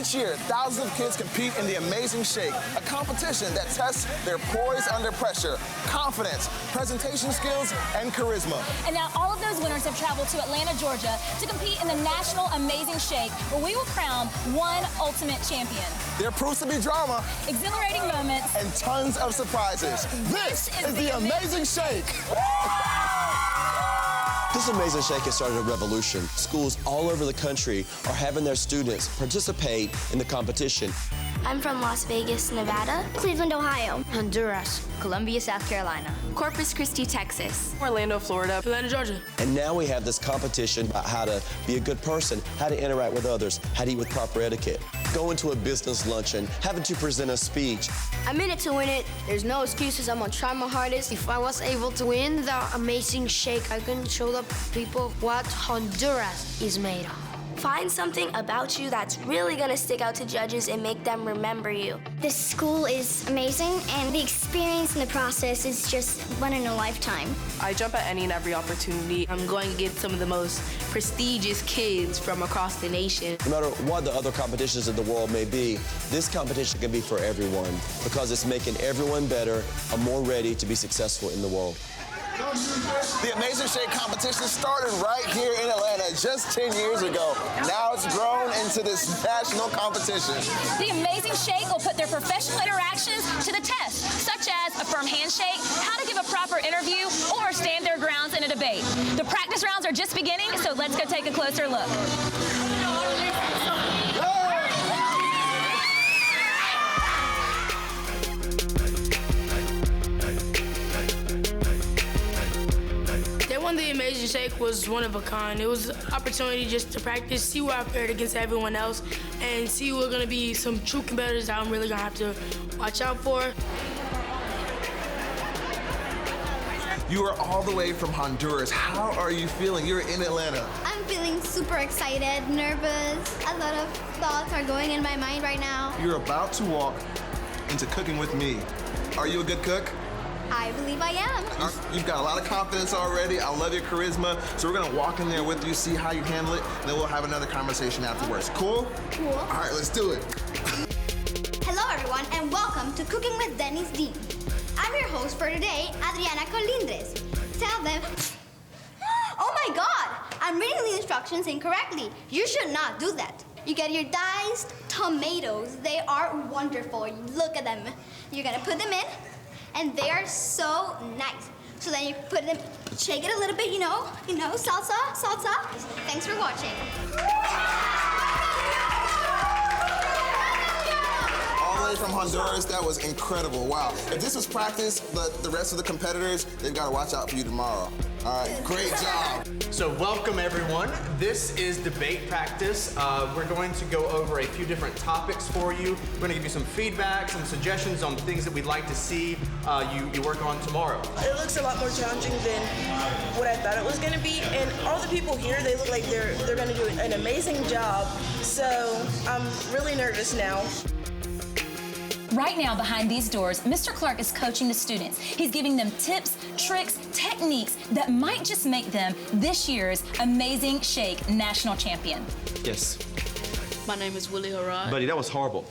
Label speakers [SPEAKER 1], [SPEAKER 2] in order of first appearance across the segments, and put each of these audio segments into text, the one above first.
[SPEAKER 1] Each year, thousands of kids compete in the Amazing Shake, a competition that tests their poise under pressure, confidence, presentation skills, and charisma.
[SPEAKER 2] And now all of those winners have traveled to Atlanta, Georgia to compete in the National Amazing Shake, where we will crown one ultimate champion.
[SPEAKER 1] There proves to be drama,
[SPEAKER 2] exhilarating moments,
[SPEAKER 1] and tons of surprises. This is the Amazing Shake.
[SPEAKER 3] This Amazing Shake has started a revolution. Schools all over the country are having their students participate in the competition.
[SPEAKER 4] I'm from Las Vegas, Nevada.
[SPEAKER 5] Cleveland, Ohio.
[SPEAKER 6] Honduras. Columbia, South Carolina.
[SPEAKER 4] Corpus Christi, Texas.
[SPEAKER 7] Orlando, Florida. Atlanta, Georgia.
[SPEAKER 3] And now we have this competition about how to be a good person, how to interact with others, how to eat with proper etiquette. Going to a business luncheon, having to present a speech.
[SPEAKER 5] I'm in it to win it. There's no excuses. I'm gonna try my hardest. If I was able to win the Amazing Shake, I can show the people what Honduras is made of.
[SPEAKER 4] Find something about you that's really gonna stick out to judges and make them remember you.
[SPEAKER 5] This school is amazing, and the experience in the process is just one in a lifetime.
[SPEAKER 7] I jump at any and every opportunity. I'm going to get some of the most prestigious kids from across the nation.
[SPEAKER 3] No matter what the other competitions in the world may be, this competition can be for everyone because it's making everyone better and more ready to be successful in the world.
[SPEAKER 1] The Amazing Shake competition started right here in Atlanta just 10 years ago. Now it's grown into this national competition.
[SPEAKER 2] The Amazing Shake will put their professional interactions to the test, such as a firm handshake, how to give a proper interview, or stand their grounds in a debate. The practice rounds are just beginning, so let's go take a closer look.
[SPEAKER 7] The Amazing Shake was one of a kind. It was an opportunity just to practice, see where I fared against everyone else, and see who are going to be some true competitors that I'm really going to have to watch out for.
[SPEAKER 1] You are all the way from Honduras. How are you feeling? You're in Atlanta.
[SPEAKER 5] I'm feeling super excited, nervous. A lot of thoughts are going in my mind right now.
[SPEAKER 1] You're about to walk into cooking with me. Are you a good cook?
[SPEAKER 5] I believe I am.
[SPEAKER 1] You've got a lot of confidence already. I love your charisma. So we're gonna walk in there with you, see how you handle it, and then we'll have another conversation afterwards. Cool?
[SPEAKER 5] Cool.
[SPEAKER 1] All right, let's do it.
[SPEAKER 5] Hello everyone, and welcome to Cooking with Dennis Dean. I'm your host for today, Adriana Colindres. Tell them, oh my God, I'm reading the instructions incorrectly. You should not do that. You get your diced tomatoes. They are wonderful. Look at them. You're gonna put them in, and they are so nice. So then you put them, shake it a little bit, you know, salsa. Thanks for watching.
[SPEAKER 1] All the way from Honduras, that was incredible. Wow. If this was practice, the rest of the competitors, they've got to watch out for you tomorrow. All right, great job.
[SPEAKER 8] So welcome everyone. This is debate practice. We're going to go over a few different topics for you. We're going to give you some feedback, some suggestions on things that we'd like to see you work on tomorrow.
[SPEAKER 9] It looks a lot more challenging than what I thought it was going to be, and all the people here, they look like they're going to do an amazing job. So I'm really nervous now.
[SPEAKER 2] Right now, behind these doors, Mr. Clark is coaching the students. He's giving them tips, tricks, techniques that might just make them this year's Amazing Shake National Champion.
[SPEAKER 3] Yes.
[SPEAKER 7] My name is Willie Harrod.
[SPEAKER 3] Buddy, that was horrible.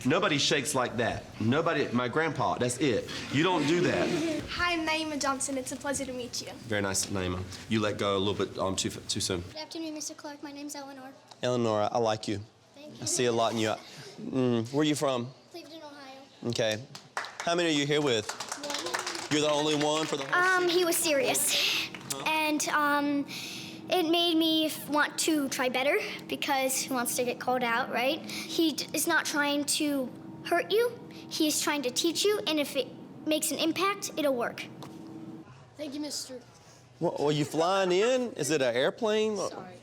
[SPEAKER 3] Nobody shakes like that. Nobody, my grandpa, that's it. You don't do that.
[SPEAKER 10] Hi, I'm Naima Johnson. It's a pleasure to meet you.
[SPEAKER 3] Very nice, Naima. You let go a little bit too soon.
[SPEAKER 5] Good afternoon, Mr. Clark. My name's Eleanor.
[SPEAKER 3] Eleanor, I like you.
[SPEAKER 5] Thank you.
[SPEAKER 3] I see a lot in you. Where are you from?
[SPEAKER 5] Cleveland, Ohio.
[SPEAKER 3] Okay. How many are you here with?
[SPEAKER 5] One.
[SPEAKER 3] You're the only one for the whole season?
[SPEAKER 5] He was serious. And, it made me want to try better because he wants to get called out, right? He is not trying to hurt you. He is trying to teach you, and if it makes an impact, it'll work.
[SPEAKER 10] Thank you, Mr.
[SPEAKER 3] Well, are you flying in? Is it an airplane?
[SPEAKER 10] Sorry.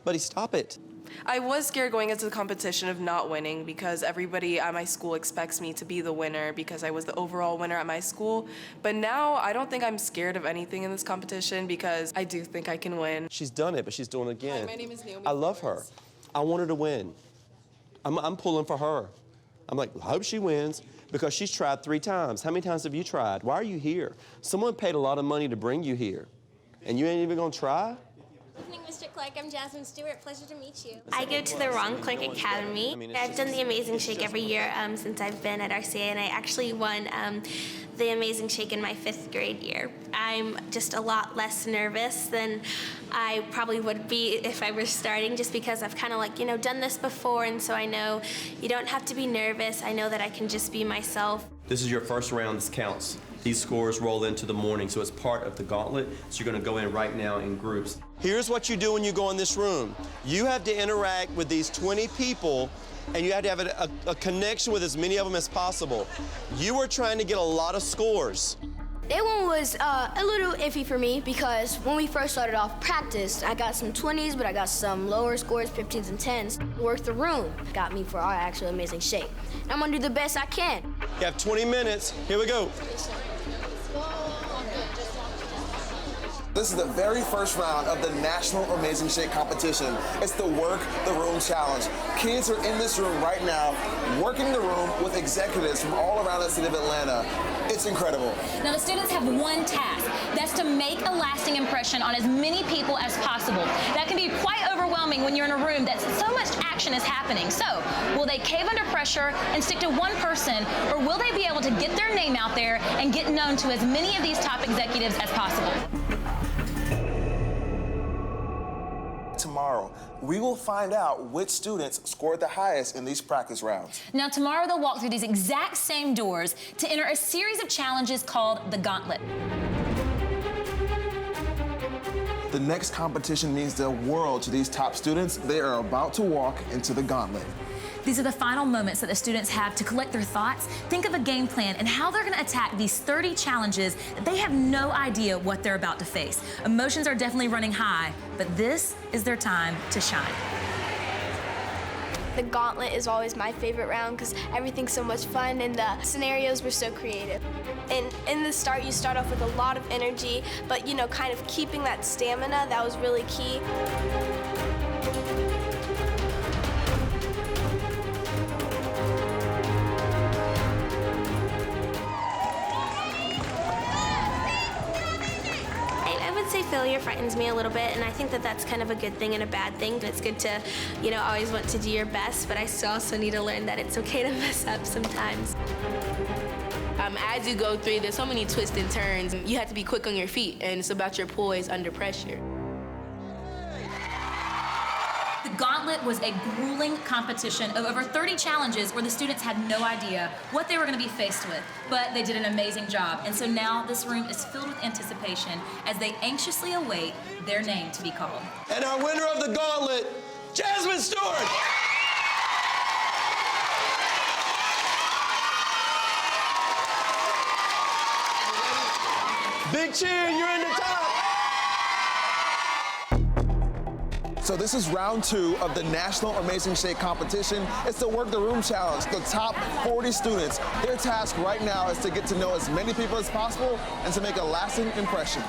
[SPEAKER 3] Buddy, stop it.
[SPEAKER 7] I was scared going into the competition of not winning because everybody at my school expects me to be the winner because I was the overall winner at my school. But now I don't think I'm scared of anything in this competition because I do think I can win.
[SPEAKER 3] She's done it, but she's doing it again.
[SPEAKER 7] Hi, my name is Naomi.
[SPEAKER 3] I love her. I want her to win. I'm pulling for her. I'm like, I hope she wins because she's tried 3 times. How many times have you tried? Why are you here? Someone paid a lot of money to bring you here, and you ain't even gonna try?
[SPEAKER 10] Good evening, Mr.
[SPEAKER 11] Clark. I'm Jasmine Stewart. Pleasure to meet you.
[SPEAKER 12] I go to the Ron Clark Academy. I've done the Amazing Shake every year since I've been at RCA, and I actually won the Amazing Shake in my 5th grade year. I'm just a lot less nervous than I probably would be if I were starting, just because I've kind of like, done this before, and so I know you don't have to be nervous. I know that I can just be myself.
[SPEAKER 3] This is your first round. This counts. These scores roll into the morning, so it's part of the gauntlet. So you're going to go in right now in groups. Here's what you do when you go in this room. You have to interact with these 20 people, and you have to have a connection with as many of them as possible. You are trying to get a lot of scores.
[SPEAKER 4] That one was a little iffy for me because when we first started off practice, I got some 20s, but I got some lower scores, 15s and 10s. Worked the room, got me for our actual Amazing Shake. I'm gonna do the best I can.
[SPEAKER 3] You have 20 minutes. Here we go.
[SPEAKER 1] This is the very first round of the National Amazing Shake competition. It's the Work the Room Challenge. Kids are in this room right now, working the room with executives from all around the city of Atlanta. It's incredible.
[SPEAKER 2] Now, the students have one task. That's to make a lasting impression on as many people as possible. That can be quite overwhelming when you're in a room that so much action is happening. So, will they cave under pressure and stick to one person, or will they be able to get their name out there and get known to as many of these top executives as possible?
[SPEAKER 1] Tomorrow, we will find out which students scored the highest in these practice rounds.
[SPEAKER 2] Now, tomorrow they'll walk through these exact same doors to enter a series of challenges called the Gauntlet.
[SPEAKER 1] The next competition means the world to these top students. They are about to walk into the Gauntlet.
[SPEAKER 2] These are the final moments that the students have to collect their thoughts, think of a game plan, and how they're going to attack these 30 challenges that they have no idea what they're about to face. Emotions are definitely running high, but this is their time to shine.
[SPEAKER 11] The Gauntlet is always my favorite round because everything's so much fun and the scenarios were so creative. And in the start, you start off with a lot of energy, but kind of keeping that stamina, that was really key.
[SPEAKER 12] Failure frightens me a little bit, and I think that that's kind of a good thing and a bad thing. It's good to, always want to do your best, but I still also need to learn that it's okay to mess up sometimes.
[SPEAKER 13] As you go through, there's so many twists and turns. You have to be quick on your feet, and it's about your poise under pressure.
[SPEAKER 2] The Gauntlet was a grueling competition of over 30 challenges where the students had no idea what they were going to be faced with, but they did an amazing job. And so now this room is filled with anticipation as they anxiously await their name to be called.
[SPEAKER 3] And our winner of the Gauntlet, Jasmine Stewart! Big cheer, you're in the top!
[SPEAKER 1] So this is round 2 of the National Amazing Shake competition. It's the Work the Room Challenge. The top 40 students, their task right now is to get to know as many people as possible and to make a lasting impression.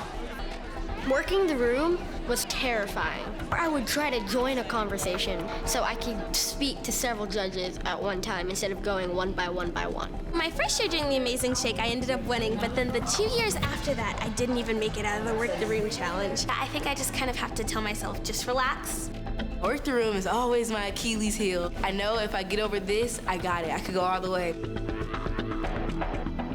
[SPEAKER 5] Working the room was terrifying. I would try to join a conversation so I could speak to several judges at one time instead of going one by one by one.
[SPEAKER 12] My first year doing the Amazing Shake, I ended up winning, but then the 2 years after that, I didn't even make it out of the Work the Room Challenge. I think I just kind of have to tell myself, just relax.
[SPEAKER 13] Work the room is always my Achilles heel. I know if I get over this, I got it. I could go all the way.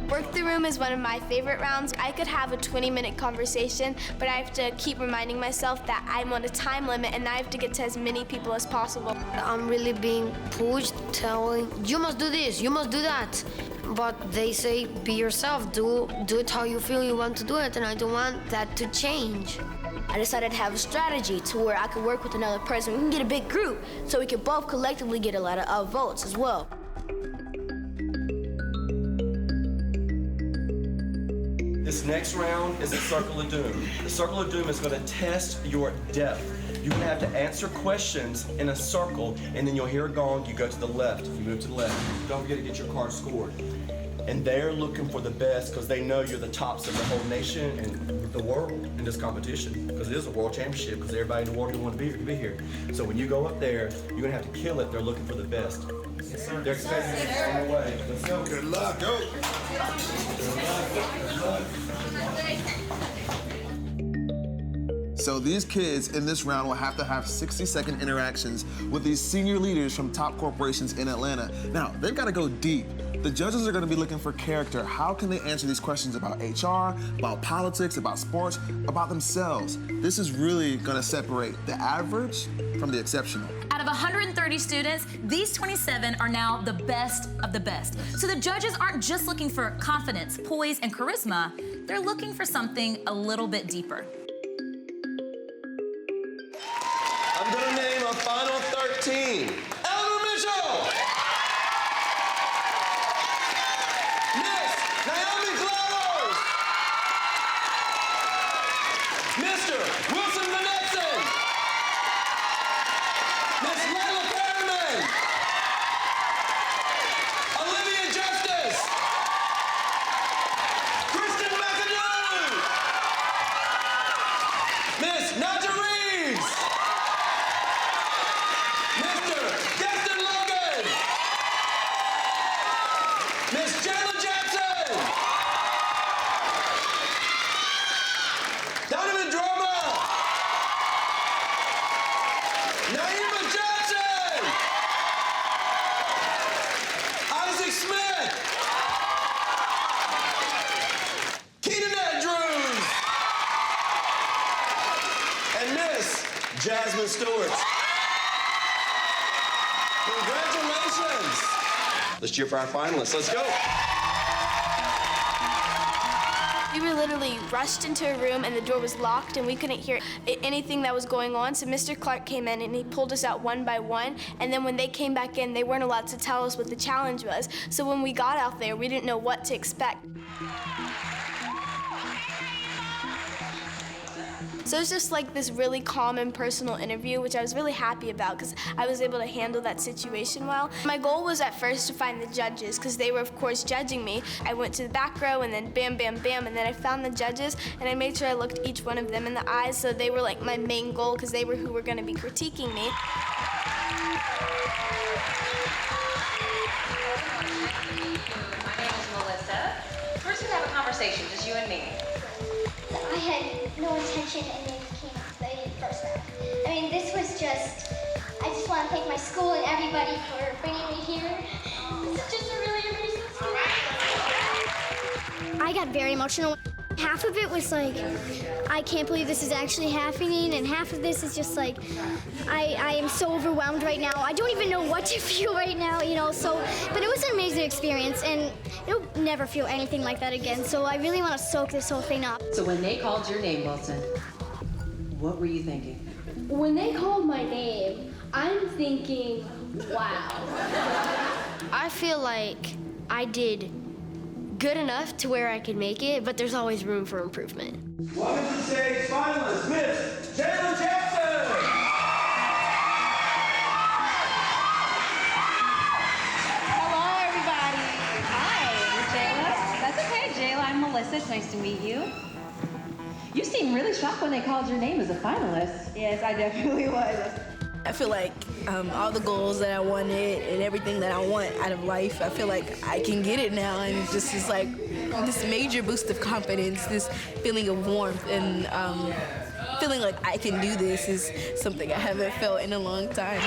[SPEAKER 11] Work the Room is one of my favorite rounds. I could have a 20-minute conversation, but I have to keep reminding myself that I'm on a time limit and I have to get to as many people as possible.
[SPEAKER 14] I'm really being pushed, telling, you must do this, you must do that. But they say, be yourself, do it how you feel you want to do it, and I don't want that to change.
[SPEAKER 4] I decided to have a strategy to where I could work with another person. We can get a big group so we can both collectively get a lot of votes as well.
[SPEAKER 3] This next round is a Circle of Doom. The Circle of Doom is going to test your depth. You're going to have to answer questions in a circle, and then you'll hear a gong. You go to the left. You move to the left. Don't forget to get your card scored. And they're looking for the best because they know you're the tops of the whole nation and the world in this competition, because it is a world championship, because everybody in the world who want to be here can be here. So when you go up there, you're going to have to kill it. They're looking for the best. Yes, sir. They're expecting you on the way. Let's go.
[SPEAKER 1] Good luck. Go. So these kids in this round will have to have 60-second interactions with these senior leaders from top corporations in Atlanta. Now, they've got to go deep. The judges are going to be looking for character. How can they answer these questions about HR, about politics, about sports, about themselves? This is really going to separate the average from the exceptional.
[SPEAKER 2] Out of 130 students, these 27 are now the best of the best. So the judges aren't just looking for confidence, poise, and charisma. They're looking for something a little bit deeper.
[SPEAKER 3] I'm gonna name a final 13. Eleanor Mitchell! Miss Naomi Flowers! Mr. Wilson Vanexen! Miss Layla Perriman! Olivia Justice! Kristen McAdoo! Miss Nadja Reeves! Mr. Destin Logan! Miss Jayla Jackson! Donovan Droma! Naima Johnson! Isaac Smith! Keenan Andrews! And Miss Jasmine Stewart. Congratulations! Let's cheer for our finalists. Let's go.
[SPEAKER 11] We were literally rushed into a room and the door was locked and we couldn't hear anything that was going on. So Mr. Clark came in and he pulled us out one by one. And then when they came back in, they weren't allowed to tell us what the challenge was. So when we got out there, we didn't know what to expect. So it was just like this really calm and personal interview, which I was really happy about because I was able to handle that situation well. My goal was at first to find the judges because they were, of course, judging me. I went to the back row and then bam, bam, bam, and then I found the judges and I made sure I looked each one of them in the eyes so they were like my main goal because they were who were going to be critiquing me.
[SPEAKER 15] My name is Melissa. First, we have a conversation, just you and me.
[SPEAKER 5] I had no intention and then came the first round. I mean, this was just, I just want to thank my school and everybody for bringing me here. This is just a really amazing school. I got very emotional. Half of it was like, I can't believe this is actually happening, and half of this is just like, I am so overwhelmed right now. I don't even know what to feel right now, you know, so, but it was an amazing experience, and it'll never feel anything like that again, so I really want to soak this whole thing up.
[SPEAKER 15] So when they called your name, Wilson, what were you thinking?
[SPEAKER 10] When they called my name, I'm thinking, wow.
[SPEAKER 14] I feel like I did good enough to where I could make it, but there's always room for improvement.
[SPEAKER 3] Welcome to today's finalist, Miss Jayla Jackson!
[SPEAKER 15] Hello, everybody. Hi, Jayla. That's okay, Jayla. I'm Melissa. It's nice to meet you. You seemed really shocked when they called your name as a finalist. Yes, I definitely was.
[SPEAKER 9] I feel like all the goals that I wanted and everything that I want out of life, I feel like I can get it now, and it just is like this major boost of confidence, this feeling of warmth, and feeling like I can do this is something I haven't felt in a long time.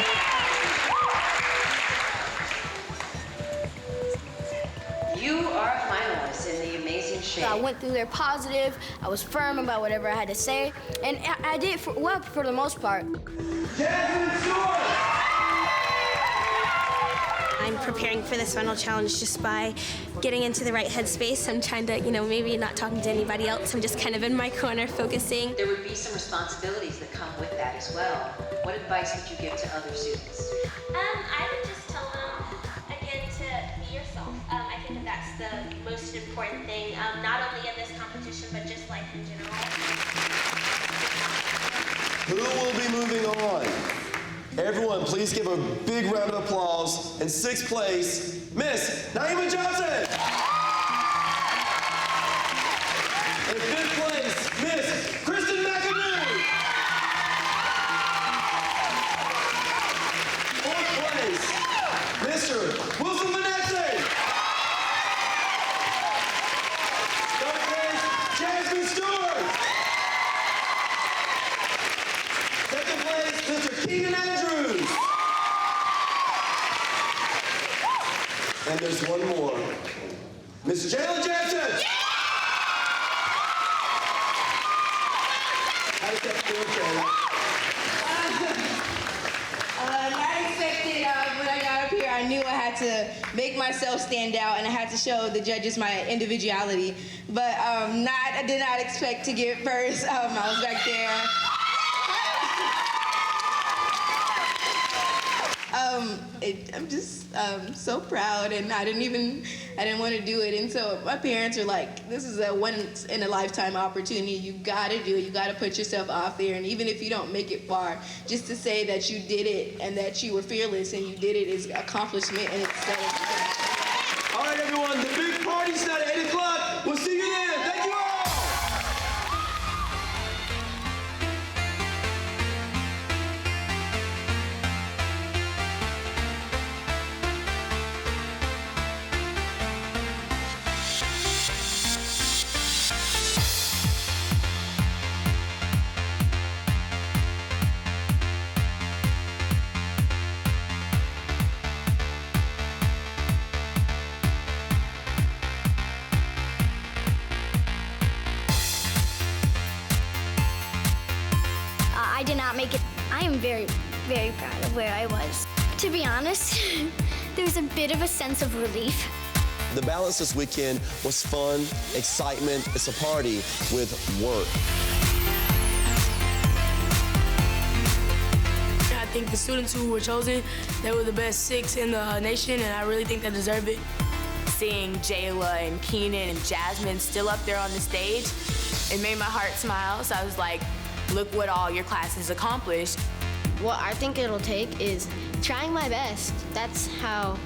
[SPEAKER 15] You are a finalist in the Amazing Shape.
[SPEAKER 4] I went through there positive, I was firm about whatever I had to say, and I did well for the most part.
[SPEAKER 12] I'm preparing for this final challenge just by getting into the right headspace. I'm trying to, maybe not talking to anybody else. I'm just kind of in my corner focusing.
[SPEAKER 15] There would be some responsibilities that come with that as well. What advice would you give to other students?
[SPEAKER 12] I would just tell them, again, to be yourself. I think that's the most important thing, not only in this competition, but just life in general.
[SPEAKER 3] Who will be moving on? Everyone, please give a big round of applause. In sixth place, Miss Naima Johnson. In fifth place, Miss Kristen McAdoo. Fourth place, Mr. Wilson Vanexen. Third place, Jasmine Stewart. place, Mr. Keenan Andrews. And there's one more. Mrs. Jayla Jackson. How does that feel, Jayla?
[SPEAKER 9] I expected when I got up here, I knew I had to make myself stand out and I had to show the judges my individuality. But I did not expect to get first. I was back there. I'm just so proud, and I didn't want to do it. And so my parents are like, this is a once in a lifetime opportunity. You gotta do it. You gotta put yourself out there. And even if you don't make it far, just to say that you did it and that you were fearless and you did it is an accomplishment in itself.
[SPEAKER 3] All right, everyone, the big party's at 8 o'clock. We'll see you then. Thank you all.
[SPEAKER 5] I did not make it. I am very, very proud of where I was. To be honest, there was a bit of a sense of relief.
[SPEAKER 3] The balance this weekend was fun, excitement. It's a party with work.
[SPEAKER 16] I think the students who were chosen, they were the best 6 in the nation, and I really think they deserve it.
[SPEAKER 6] Seeing Jayla and Keenan and Jasmine still up there on the stage, it made my heart smile. So I was like, look what all your classes accomplished.
[SPEAKER 4] What I think it'll take is trying my best. That's how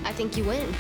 [SPEAKER 4] I think you win.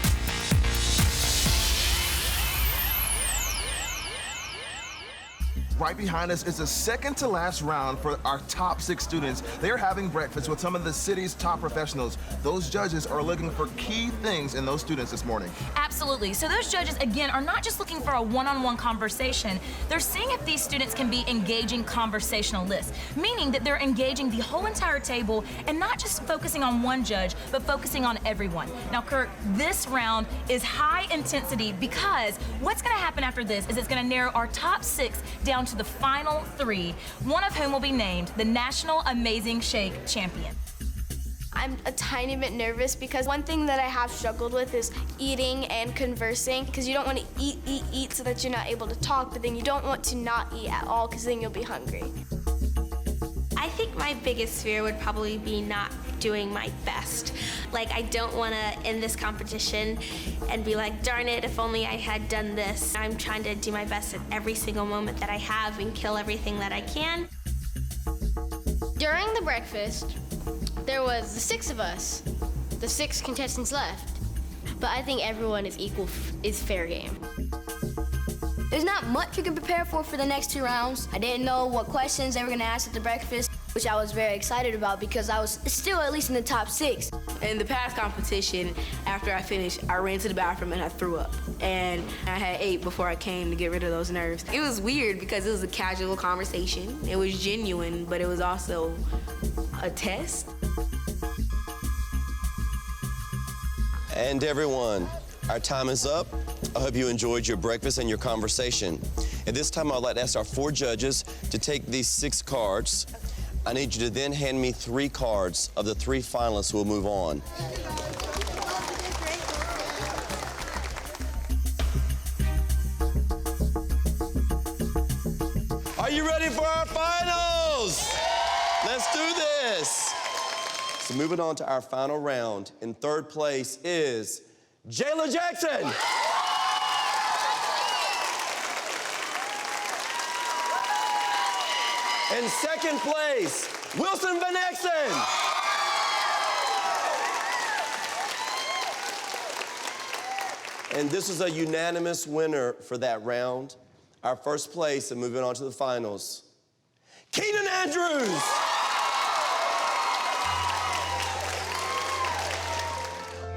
[SPEAKER 1] Right behind us is the second to last round for our top 6 students. They are having breakfast with some of the city's top professionals. Those judges are looking for key things in those students this morning.
[SPEAKER 2] Absolutely. So those judges, again, are not just looking for a one-on-one conversation. They're seeing if these students can be engaging conversationalists, meaning that they're engaging the whole entire table and not just focusing on one judge, but focusing on everyone. Now, Kirk, this round is high intensity because what's going to happen after this is it's going to narrow our top 6 down to the final 3, one of whom will be named the National Amazing Shake Champion.
[SPEAKER 11] I'm a tiny bit nervous because one thing that I have struggled with is eating and conversing, because you don't want to eat so that you're not able to talk, but then you don't want to not eat at all because then you'll be hungry.
[SPEAKER 12] I think my biggest fear would probably be not doing my best. Like, I don't want to end this competition and be like, darn it, if only I had done this. I'm trying to do my best at every single moment that I have and kill everything that I can.
[SPEAKER 4] During the breakfast, there was the 6 of us, the 6 contestants left. But I think everyone is fair game. There's not much you can prepare for the next 2 rounds. I didn't know what questions they were gonna ask at the breakfast, which I was very excited about because I was still at least in the top 6.
[SPEAKER 13] In the past competition, after I finished, I ran to the bathroom and I threw up. And I had ate before I came to get rid of those nerves. It was weird because it was a casual conversation. It was genuine, but it was also a test.
[SPEAKER 3] And everyone, our time is up. I hope you enjoyed your breakfast and your conversation. At this time, I'd like to ask our 4 judges to take these 6 cards. I need you to then hand me 3 cards of the 3 finalists who will move on. Are you ready for our finals? Let's do this. So moving on to our final round. In 3rd place is Jayla Jackson. In 2nd place, Wilson Van Exen. And this is a unanimous winner for that round. Our 1st place, and moving on to the finals, Keenan Andrews.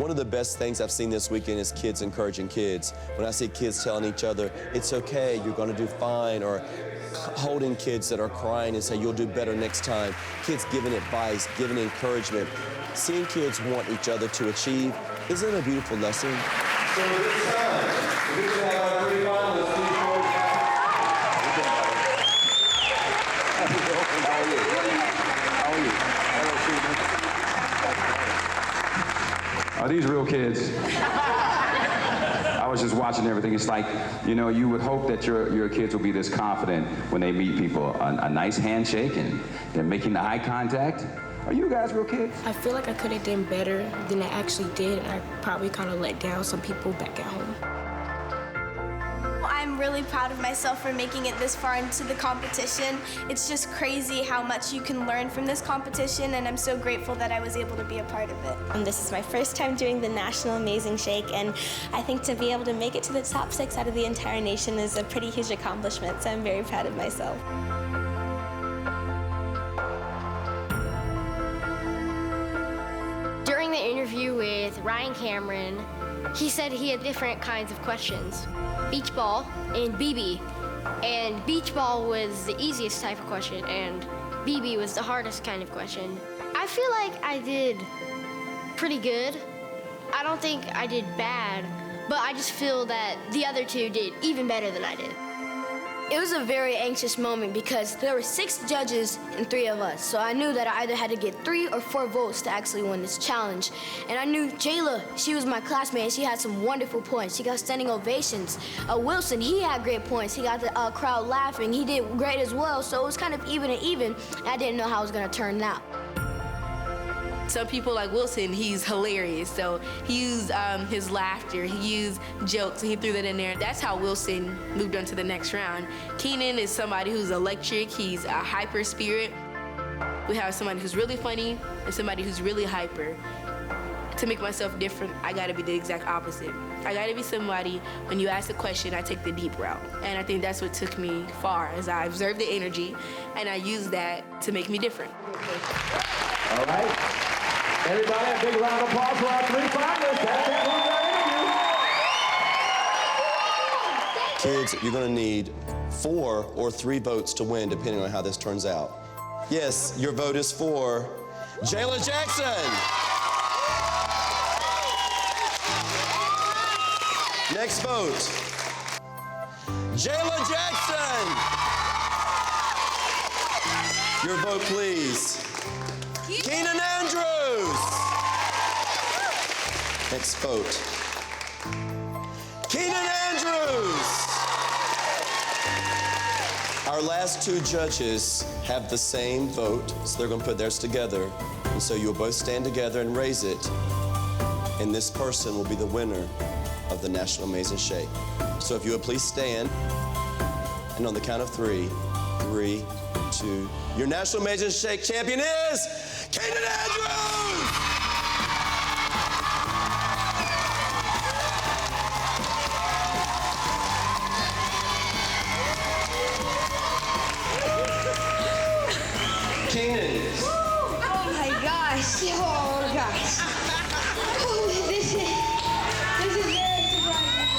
[SPEAKER 3] One of the best things I've seen this weekend is kids encouraging kids. When I see kids telling each other, it's okay, you're gonna do fine, or holding kids that are crying and say, you'll do better next time. Kids giving advice, giving encouragement. Seeing kids want each other to achieve, isn't it a beautiful lesson? So this time, we can have our three finalists.
[SPEAKER 17] Are these real kids? I was just watching everything. It's like, you know, you would hope that your kids will be this confident when they meet people. A nice handshake and they're making the eye contact. Are you guys real kids?
[SPEAKER 9] I feel like I could have done better than I actually did, and I probably kind of let down some people back at home.
[SPEAKER 11] I'm really proud of myself for making it this far into the competition. It's just crazy how much you can learn from this competition, and I'm so grateful that I was able to be a part of it.
[SPEAKER 12] This is my first time doing the National Amazing Shake, and I think to be able to make it to the top 6 out of the entire nation is a pretty huge accomplishment, so I'm very proud of myself.
[SPEAKER 14] During the interview with Ryan Cameron, he said he had different kinds of questions. Beach ball and BB. And beach ball was the easiest type of question, and BB was the hardest kind of question. I feel like I did pretty good. I don't think I did bad, but I just feel that the other two did even better than I did.
[SPEAKER 4] It was a very anxious moment because there were 6 judges and 3 of us. So I knew that I either had to get 3 or 4 votes to actually win this challenge. And I knew Jayla, she was my classmate, and she had some wonderful points. She got standing ovations. Wilson, he had great points. He got the crowd laughing. He did great as well. So it was kind of even and even. And I didn't know how it was gonna turn out.
[SPEAKER 13] Some people like Wilson, he's hilarious. So he used his laughter, he used jokes, and he threw that in there. That's how Wilson moved on to the next round. Keenan is somebody who's electric, he's a hyper spirit. We have somebody who's really funny and somebody who's really hyper. To make myself different, I gotta be the exact opposite. I gotta be somebody, when you ask a question, I take the deep route. And I think that's what took me far, as I observed the energy, and I used that to make me different.
[SPEAKER 17] All right. Everybody, a big round of applause for our 3 finalists. That
[SPEAKER 3] Kids, you're gonna need 4 or 3 votes to win, depending on how this turns out. Yes, your vote is for Jayla Jackson. Next vote, Jayla Jackson. Your vote, please. Keenan Andrews. Next vote, Keenan Andrews. Our last 2 judges have the same vote, so they're gonna put theirs together. And so you'll both stand together and raise it, and this person will be the winner of the National Amazing Shake. So if you would please stand, and on the count of 3, 3, 2, your National Amazing Shake champion is Keenan Andrews! Keenan.
[SPEAKER 5] Oh my gosh. Oh gosh. Oh, this is very surprising.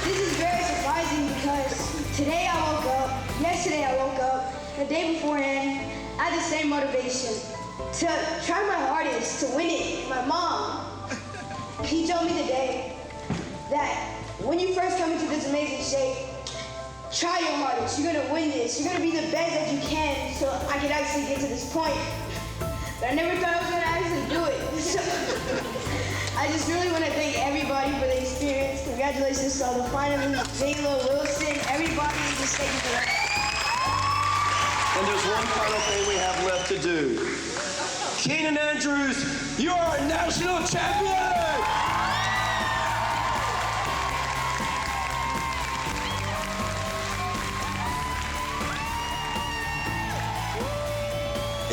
[SPEAKER 5] This is very surprising because today I woke up, yesterday I woke up, the day beforehand, I had the same motivation to try my hardest to win it. My mom, she told me today that when you first come into this amazing shake, try your hardest. You're gonna win this. You're gonna be the best that you can so I can actually get to this point. But I never thought I was gonna actually do it. So I just really wanna thank everybody for the experience. Congratulations to all the finalists, Jayla, Wilson, everybody. Just thank you for that.
[SPEAKER 3] And there's one final thing we have left to do. Keenan Andrews, you are a national champion!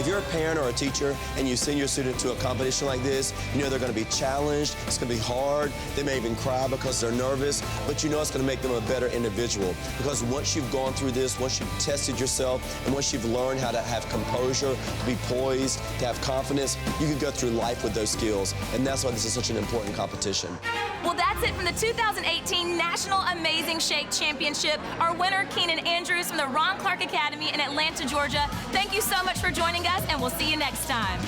[SPEAKER 3] If you're a parent or a teacher and you send your student to a competition like this, you know they're going to be challenged, it's going to be hard, they may even cry because they're nervous, but you know it's going to make them a better individual. Because once you've gone through this, once you've tested yourself, and once you've learned how to have composure, to be poised, to have confidence, you can go through life with those skills. And that's why this is such an important competition.
[SPEAKER 2] Well, that's it from the 2018 National Amazing Shake Championship. Our winner, Keenan Andrews from the Ron Clark Academy in Atlanta, Georgia. Thank you so much for joining us, and we'll see you next time.